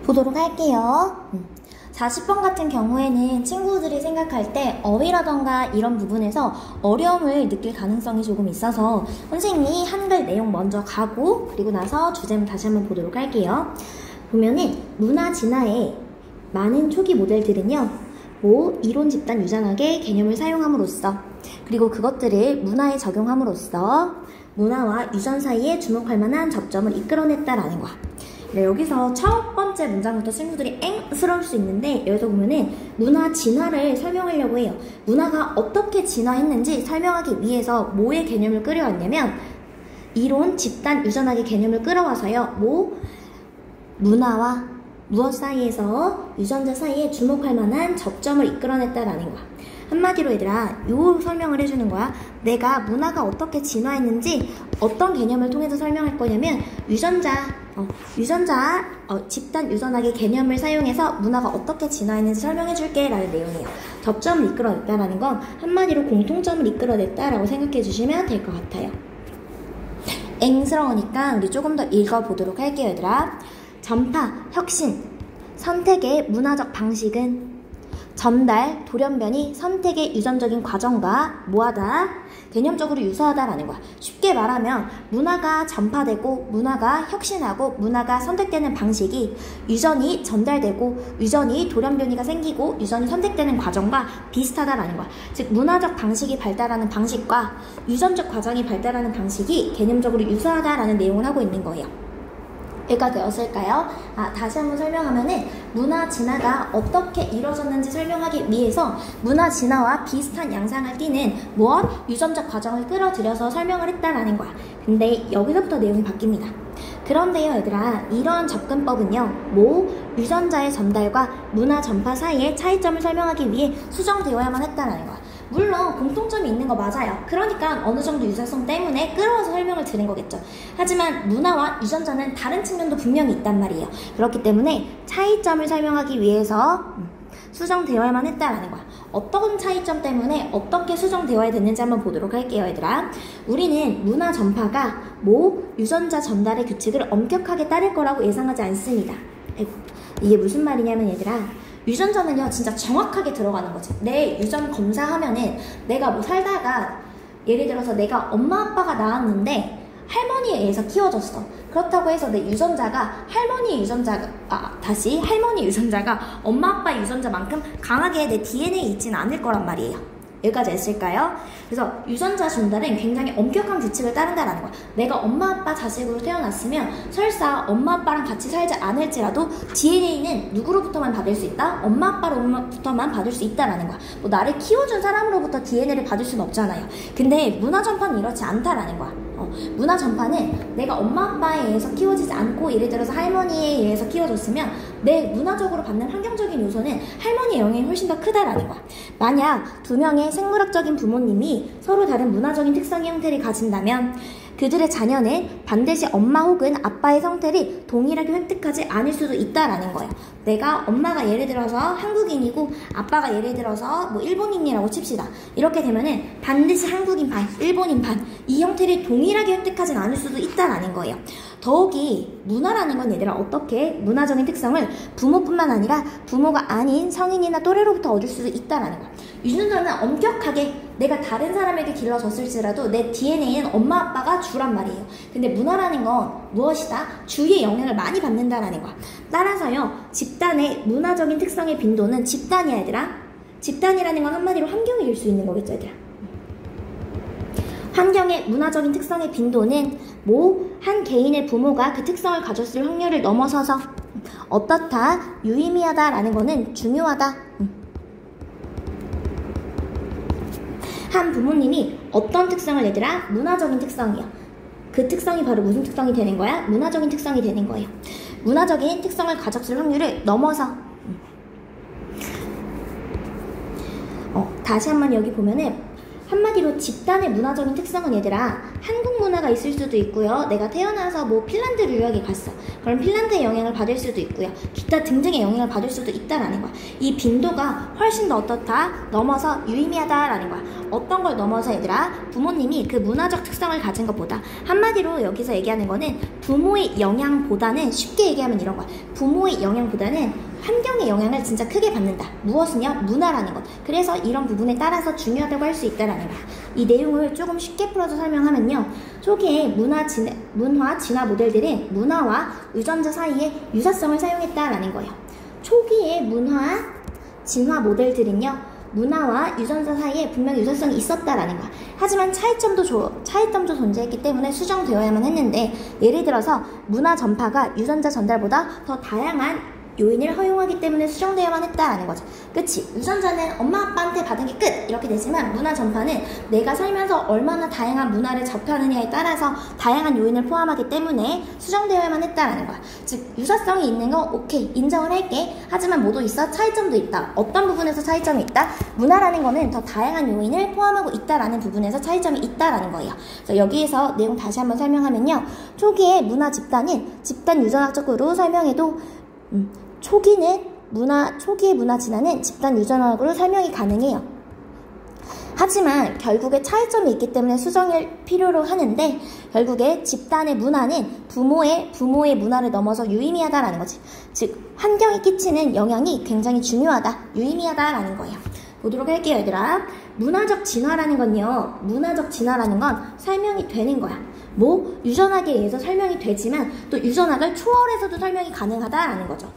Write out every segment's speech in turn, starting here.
보도록 할게요. 40번 같은 경우에는 친구들이 생각할 때 어휘라던가 이런 부분에서 어려움을 느낄 가능성이 조금 있어서 선생님이 한글 내용 먼저 가고 그리고 나서 주제문 다시 한번 보도록 할게요. 보면은 문화 진화의 많은 초기 모델들은요, 이론 집단 유전학의 개념을 사용함으로써 그리고 그것들을 문화에 적용함으로써 문화와 유전 사이에 주목할 만한 접점을 이끌어냈다라는 거야. 네, 여기서 첫 번째 문장부터 친구들이 엥스러울 수 있는데, 여기서 보면은 문화 진화를 설명하려고 해요. 문화가 어떻게 진화했는지 설명하기 위해서 뭐의 개념을 끌어왔냐면 이론 집단 유전학의 개념을 끌어와서요, 문화와 무엇 사이에서 유전자 사이에 주목할 만한 접점을 이끌어냈다라는 거야. 한마디로 얘들아, 요 설명을 해주는 거야. 내가 문화가 어떻게 진화했는지 어떤 개념을 통해서 설명할 거냐면 집단 유전학의 개념을 사용해서 문화가 어떻게 진화했는지 설명해 줄게 라는 내용이에요. 접점을 이끌어냈다라는 건 한마디로 공통점을 이끌어냈다라고 생각해 주시면 될 것 같아요. 앵스러우니까 우리 조금 더 읽어보도록 할게요. 얘들아, 전파, 혁신, 선택의 문화적 방식은 전달, 돌연변이, 선택의 유전적인 과정과 뭐하다? 개념적으로 유사하다라는 거야. 쉽게 말하면 문화가 전파되고 문화가 혁신하고 문화가 선택되는 방식이 유전이 전달되고 유전이 돌연변이가 생기고 유전이 선택되는 과정과 비슷하다라는 거야. 즉 문화적 방식이 발달하는 방식과 유전적 과정이 발달하는 방식이 개념적으로 유사하다라는 내용을 하고 있는 거예요. 여기가 되었을까요? 다시 한번 설명하면은 문화 진화가 어떻게 이루어졌는지 설명하기 위해서 문화 진화와 비슷한 양상을 띠는 유전적 과정을 끌어들여서 설명을 했다라는 거야. 근데 여기서부터 내용이 바뀝니다. 그런데요 얘들아, 이러한 접근법은요 유전자의 전달과 문화 전파 사이의 차이점을 설명하기 위해 수정되어야만 했다라는 거야. 물론 공통점이 있는 거 맞아요. 그러니까 어느 정도 유사성 때문에 끌어와서 설명을 드린 거겠죠. 하지만 문화와 유전자는 다른 측면도 분명히 있단 말이에요. 그렇기 때문에 차이점을 설명하기 위해서 수정되어야만 했다라는 거야. 어떤 차이점 때문에 어떻게 수정되어야 됐는지 한번 보도록 할게요. 얘들아, 우리는 문화 전파가 유전자 전달의 규칙을 엄격하게 따를 거라고 예상하지 않습니다. 이게 무슨 말이냐면 얘들아, 유전자는요 진짜 정확하게 들어가는 거지. 내 유전 검사하면은 내가 살다가 예를 들어서 내가 엄마 아빠가 낳았는데 할머니에 의해서 키워졌어. 그렇다고 해서 내 유전자가 할머니 유전자가 엄마 아빠 유전자만큼 강하게 내 DNA에 있지는 않을 거란 말이에요. 여기까지 했을까요? 그래서 유전자 전달은 굉장히 엄격한 규칙을 따른다라는 거야. 내가 엄마 아빠 자식으로 태어났으면 설사 엄마 아빠랑 같이 살지 않을지라도 DNA는 누구로부터만 받을 수 있다? 엄마 아빠로부터만 받을 수 있다라는 거야. 나를 키워준 사람으로부터 DNA를 받을 수는 없잖아요. 근데 문화 전파는 이렇지 않다라는 거야. 문화 전파는 내가 엄마 아빠에 의해서 키워지지 않고 예를 들어서 할머니에 의해서 키워졌으면 내 문화적으로 받는 환경적인 요소는 할머니의 영향이 훨씬 더 크다라는 거야. 만약 두 명의 생물학적인 부모님이 서로 다른 문화적인 특성의 형태를 가진다면 그들의 자녀는 반드시 엄마 혹은 아빠의 성태를 동일하게 획득하지 않을 수도 있다라는 거예요. 내가 엄마가 예를 들어서 한국인이고 아빠가 예를 들어서 일본인이라고 칩시다. 이렇게 되면은 반드시 한국인 반, 일본인 반 이 형태를 동일하게 획득하진 않을 수도 있다라는 거예요. 더욱이 문화라는 건 얘들아 어떻게 문화적인 특성을 부모뿐만 아니라 부모가 아닌 성인이나 또래로부터 얻을 수도 있다라는 거야. 유전자는 엄격하게 내가 다른 사람에게 길러졌을지라도 내 DNA는 엄마 아빠가 주란 말이에요. 근데 문화라는 건 무엇이다? 주의 영향을 많이 받는다라는 거야. 따라서요 집단의 문화적인 특성의 빈도는 집단이야 얘들아. 집단이라는 건 한마디로 환경일 수 있는 거겠죠 얘들아. 환경의 문화적인 특성의 빈도는 한 개인의 부모가 그 특성을 가졌을 확률을 넘어서서 어떻다, 유의미하다라는 거는 중요하다. 한 부모님이 어떤 특성을 얘들아? 문화적인 특성이요. 그 특성이 바로 무슨 특성이 되는 거야? 문화적인 특성이 되는 거예요. 문화적인 특성을 가졌을 확률을 넘어서 다시 한번 여기 보면은 한마디로 집단의 문화적인 특성은 얘들아 한국 문화가 있을 수도 있고요. 내가 태어나서 뭐 핀란드를 유학에 갔어. 그럼 핀란드의 영향을 받을 수도 있고요. 기타 등등의 영향을 받을 수도 있다라는 거야. 이 빈도가 훨씬 더 어떻다? 넘어서 유의미하다라는 거야. 어떤 걸 넘어서 얘들아? 부모님이 그 문화적 특성을 가진 것보다, 한마디로 여기서 얘기하는 거는 부모의 영향보다는, 쉽게 얘기하면 이런 거야. 부모의 영향보다는 환경의 영향을 진짜 크게 받는다. 무엇이냐? 문화라는 것. 그래서 이런 부분에 따라서 중요하다고 할 수 있다라는 거야. 이 내용을 조금 쉽게 풀어서 설명하면요. 초기에 문화 진화 모델들은 문화와 유전자 사이에 유사성을 사용했다라는 거예요. 초기의 문화 진화 모델들은요, 문화와 유전자 사이에 분명히 유사성이 있었다라는 거야. 하지만 차이점도 존재했기 때문에 수정되어야만 했는데, 예를 들어서 문화 전파가 유전자 전달보다 더 다양한 요인을 허용하기 때문에 수정되어야만 했다라는 거죠. 그치? 유전자는 엄마 아빠한테 받은 게 끝! 이렇게 되지만 문화 전파는 내가 살면서 얼마나 다양한 문화를 접하느냐에 따라서 다양한 요인을 포함하기 때문에 수정되어야만 했다라는 거야. 즉 유사성이 있는 거 오케이 인정을 할게. 하지만 뭐도 있어? 차이점도 있다. 어떤 부분에서 차이점이 있다? 문화라는 거는 더 다양한 요인을 포함하고 있다라는 부분에서 차이점이 있다라는 거예요. 그래서 여기에서 내용 다시 한번 설명하면요. 초기에 문화 집단은 집단 유전학적으로 설명해도 초기의 문화 진화는 집단 유전학으로 설명이 가능해요. 하지만 결국에 차이점이 있기 때문에 수정을 필요로 하는데, 결국에 집단의 문화는 부모의 문화를 넘어서 유의미하다라는 거지. 즉 환경에 끼치는 영향이 굉장히 중요하다, 유의미하다라는 거예요. 보도록 할게요, 얘들아. 문화적 진화라는 건 설명이 되는 거야. 뭐 유전학에 의해서 설명이 되지만 또 유전학을 초월해서도 설명이 가능하다라는 거죠.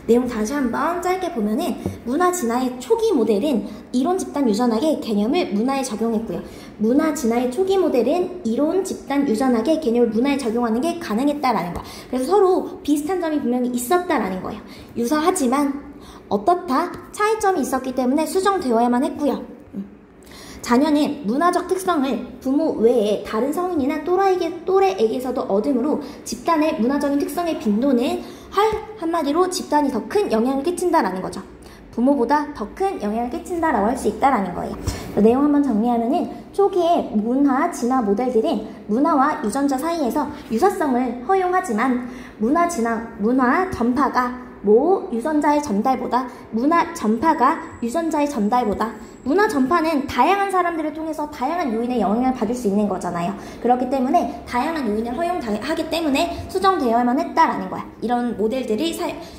내용 다시 한번 짧게 보면은, 문화 진화의 초기 모델은 이론 집단 유전학의 개념을 문화에 적용했고요. 문화 진화의 초기 모델은 이론 집단 유전학의 개념을 문화에 적용하는 게 가능했다라는 거야. 그래서 서로 비슷한 점이 분명히 있었다라는 거예요. 유사하지만 어떻다? 차이점이 있었기 때문에 수정되어야만 했고요. 자녀는 문화적 특성을 부모 외에 다른 성인이나 또래에게서도 얻으므로 집단의 문화적인 특성의 빈도는 한마디로 집단이 더 큰 영향을 끼친다라는 거죠. 부모보다 더 큰 영향을 끼친다라고 할 수 있다라는 거예요. 내용 한번 정리하면은, 초기의 문화 진화 모델들은 문화와 유전자 사이에서 유사성을 허용하지만 문화 전파가 유전자의 전달보다 문화 전파는 다양한 사람들을 통해서 다양한 요인의 영향을 받을 수 있는 거잖아요. 그렇기 때문에 다양한 요인을 허용하기 때문에 수정되어야만 했다라는 거야. 이런 모델들이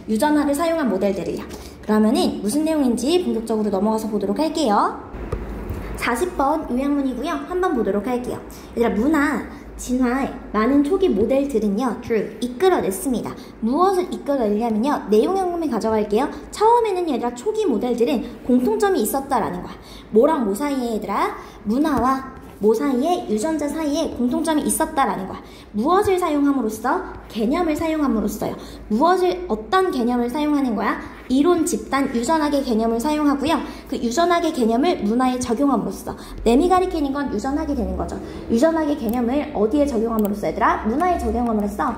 유전학을 사용한 모델들이야. 그러면은 무슨 내용인지 본격적으로 넘어가서 보도록 할게요. 40번 요약문이고요. 한번 보도록 할게요. 얘들아, 문화 진화의 많은 초기 모델들은요, 이끌어냈습니다. 무엇을 이끌어내냐면요, 내용 연금을 가져갈게요. 처음에는 얘들아, 초기 모델들은 공통점이 있었다라는 거야. 뭐랑 뭐 사이에 얘들아? 문화와 뭐 사이에? 유전자 사이에 공통점이 있었다라는 거야. 무엇을 사용함으로써? 개념을 사용함으로써요. 어떤 개념을 사용하는 거야? 이론 집단 유전학의 개념을 사용하고요. 그 유전학의 개념을 문화에 적용함으로써, 램이 가리키는 건 유전학이 되는 거죠. 유전학의 개념을 어디에 적용함으로써 얘들아? 문화에 적용함으로써,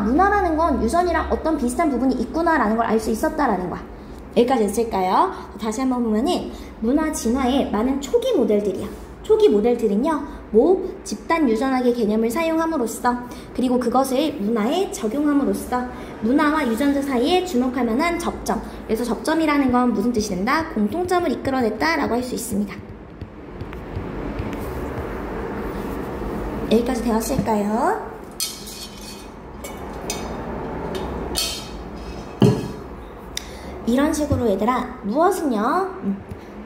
문화라는 건 유전이랑 어떤 비슷한 부분이 있구나라는 걸 알 수 있었다라는 거야. 여기까지 됐을까요? 다시 한번 보면은, 문화 진화의 많은 초기 모델들이야. 초기 모델들은요, 집단 유전학의 개념을 사용함으로써, 그리고 그것을 문화에 적용함으로써 문화와 유전자 사이에 주목할 만한 접점, 그래서 접점이라는 건 무슨 뜻이 된다? 공통점을 이끌어냈다라고 할 수 있습니다. 여기까지 되었을까요? 이런 식으로 얘들아, 무엇은요?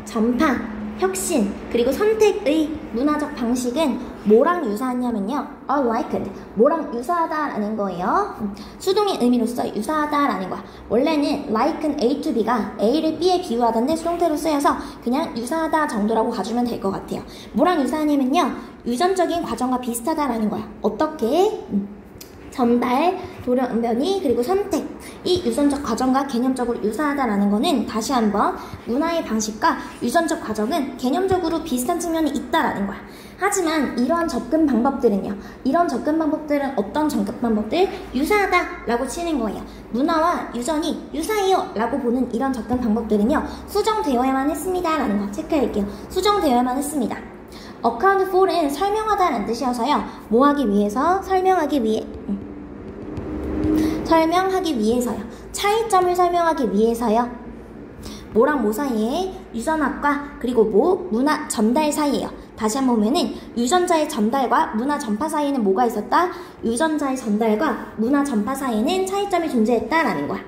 전파, 혁신, 그리고 선택의 문화적 방식은 뭐랑 유사하냐면요, likened, 뭐랑 유사하다라는 거예요. 수동의 의미로서 유사하다라는 거야. 원래는 liken A to B가 A를 B에 비유하던데 수동태로 쓰여서 그냥 유사하다 정도라고 가주면 될 것 같아요. 뭐랑 유사하냐면요, 유전적인 과정과 비슷하다라는 거야. 어떻게? 전달, 돌연변이, 그리고 선택, 이 유전적 과정과 개념적으로 유사하다라는 거는 다시 한번 문화의 방식과 유전적 과정은 개념적으로 비슷한 측면이 있다라는 거야. 하지만 이러한 접근 방법들은요, 어떤 접근 방법들? 유사하다라고 치는 거예요. 문화와 유전이 유사해요 라고 보는 이런 접근 방법들은요, 수정되어야만 했습니다 라는 거 체크할게요. 수정되어야만 했습니다. account for은 설명하다라는 뜻이어서요. 뭐 하기 위해서? 설명하기 위해서요. 차이점을 설명하기 위해서요. 뭐랑 뭐 사이에? 유전학과 그리고 뭐? 문화 전달 사이에요. 다시 한번 보면은 유전자의 전달과 문화 전파 사이에는 뭐가 있었다? 유전자의 전달과 문화 전파 사이에는 차이점이 존재했다라는 거야.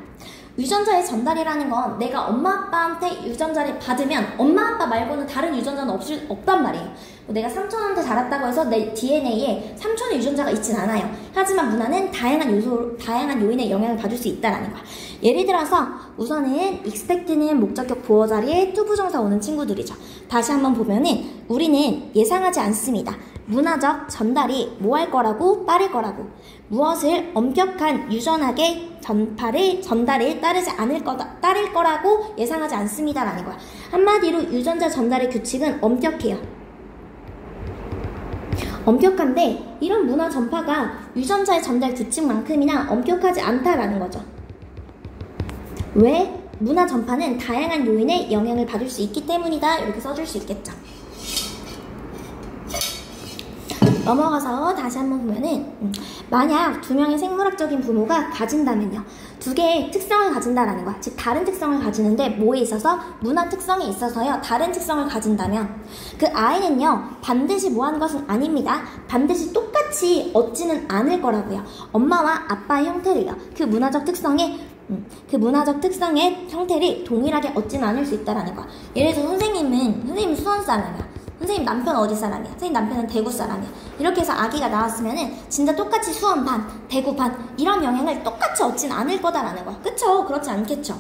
유전자의 전달이라는 건 내가 엄마 아빠한테 유전자를 받으면 엄마 아빠 말고는 다른 유전자는 없단 말이에요. 내가 삼촌한테 자랐다고 해서 내 DNA에 삼촌의 유전자가 있진 않아요. 하지만 문화는 다양한 요인의 영향을 받을 수 있다라는 거야. 예를 들어서 우선은 expect는 목적격 보어 자리에 to 부정사 오는 친구들이죠. 다시 한번 보면은 우리는 예상하지 않습니다. 문화적 전달이 뭐 할 거라고? 빠를 거라고. 무엇을 엄격한 유전학의 전달을 따를 거라고 예상하지 않습니다라는 거야. 한마디로 유전자 전달의 규칙은 엄격해요. 엄격한데 이런 문화 전파가 유전자의 전달 규칙만큼이나 엄격하지 않다라는 거죠. 왜? 문화 전파는 다양한 요인의 영향을 받을 수 있기 때문이다. 이렇게 써줄 수 있겠죠. 넘어가서 다시 한번 보면은 만약 두 명의 생물학적인 부모가 가진다면요. 두 개의 특성을 가진다라는 거야. 즉 다른 특성을 가지는데 뭐에 있어서? 문화 특성에 있어서요. 다른 특성을 가진다면 그 아이는요. 반드시 뭐 하는 것은 아닙니다. 반드시 똑같이 얻지는 않을 거라고요. 엄마와 아빠의 형태를요. 그 문화적 특성의 형태를 동일하게 얻지는 않을 수 있다라는 거야. 예를 들어서 선생님은 수원 사람이야. 선생님 남편 어디 사람이야? 선생님 남편은 대구 사람이야. 이렇게 해서 아기가 나왔으면은 진짜 똑같이 수원 반, 대구 반 이런 영향을 똑같이 얻진 않을 거다라는 거야. 그쵸? 그렇지 않겠죠?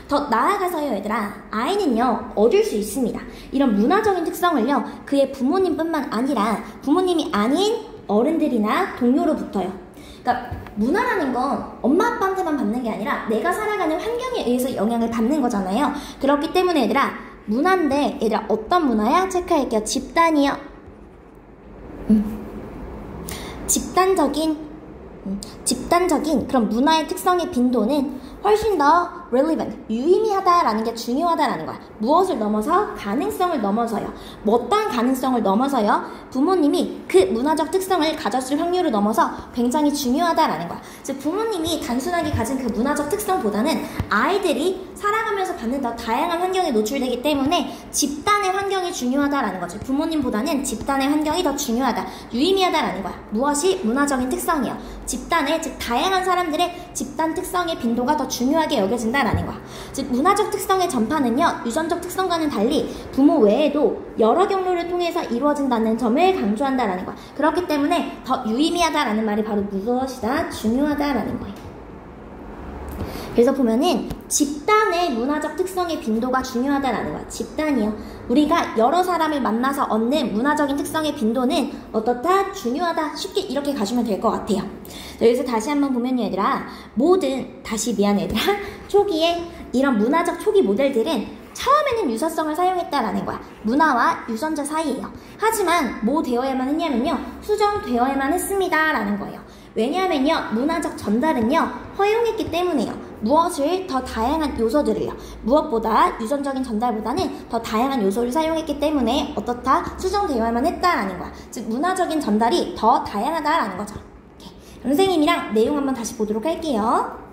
더 나아가서요 얘들아, 아이는요 얻을 수 있습니다. 이런 문화적인 특성을요 그의 부모님뿐만 아니라 부모님이 아닌 어른들이나 동료로부터요. 그러니까 문화라는 건 엄마 아빠한테만 받는 게 아니라 내가 살아가는 환경에 의해서 영향을 받는 거잖아요. 그렇기 때문에 얘들아, 문화인데 얘들아 어떤 문화야? 체크할게요. 집단이요. 집단적인 그런 문화의 특성의 빈도는 훨씬 더 relevant, 유의미하다라는 게 중요하다라는 거야. 무엇을 넘어서? 가능성을 넘어서요. 뭐 어떤 가능성을 넘어서요? 부모님이 그 문화적 특성을 가졌을 확률을 넘어서 굉장히 중요하다라는 거야. 즉 부모님이 단순하게 가진 그 문화적 특성보다는 아이들이 살아가면서 받는 더 다양한 환경에 노출되기 때문에 집단의 환경이 중요하다라는 거죠. 부모님보다는 집단의 환경이 더 중요하다, 유의미하다라는 거야. 무엇이? 문화적인 특성이요. 집단의, 즉 다양한 사람들의 집단 특성의 빈도가 더 중요하게 여겨진다라는 거야. 즉 문화적 특성의 전파는요 유전적 특성과는 달리 부모 외에도 여러 경로를 통해서 이루어진다는 점을 강조한다라는 거야. 그렇기 때문에 더 유의미하다라는 말이 바로 무엇이다? 중요하다라는 거예요. 그래서 보면은 집단의 문화적 특성의 빈도가 중요하다라는 거야. 집단이요. 우리가 여러 사람을 만나서 얻는 문화적인 특성의 빈도는 어떻다? 중요하다. 쉽게 이렇게 가시면 될 것 같아요. 여기서 다시 한번 보면 얘들아, 얘들아, 초기에 이런 문화적 초기 모델들은 처음에는 유사성을 사용했다라는 거야. 문화와 유전자 사이에요. 하지만 뭐 되어야만 했냐면요, 수정되어야만 했습니다 라는 거예요. 왜냐하면요 문화적 전달은요 허용했기 때문에요. 무엇을? 더 다양한 요소들을요. 무엇보다 유전적인 전달보다는 더 다양한 요소를 사용했기 때문에 어떻다? 수정되어야만 했다라는 거야. 즉 문화적인 전달이 더 다양하다라는 거죠. 선생님이랑 내용 한번 다시 보도록 할게요.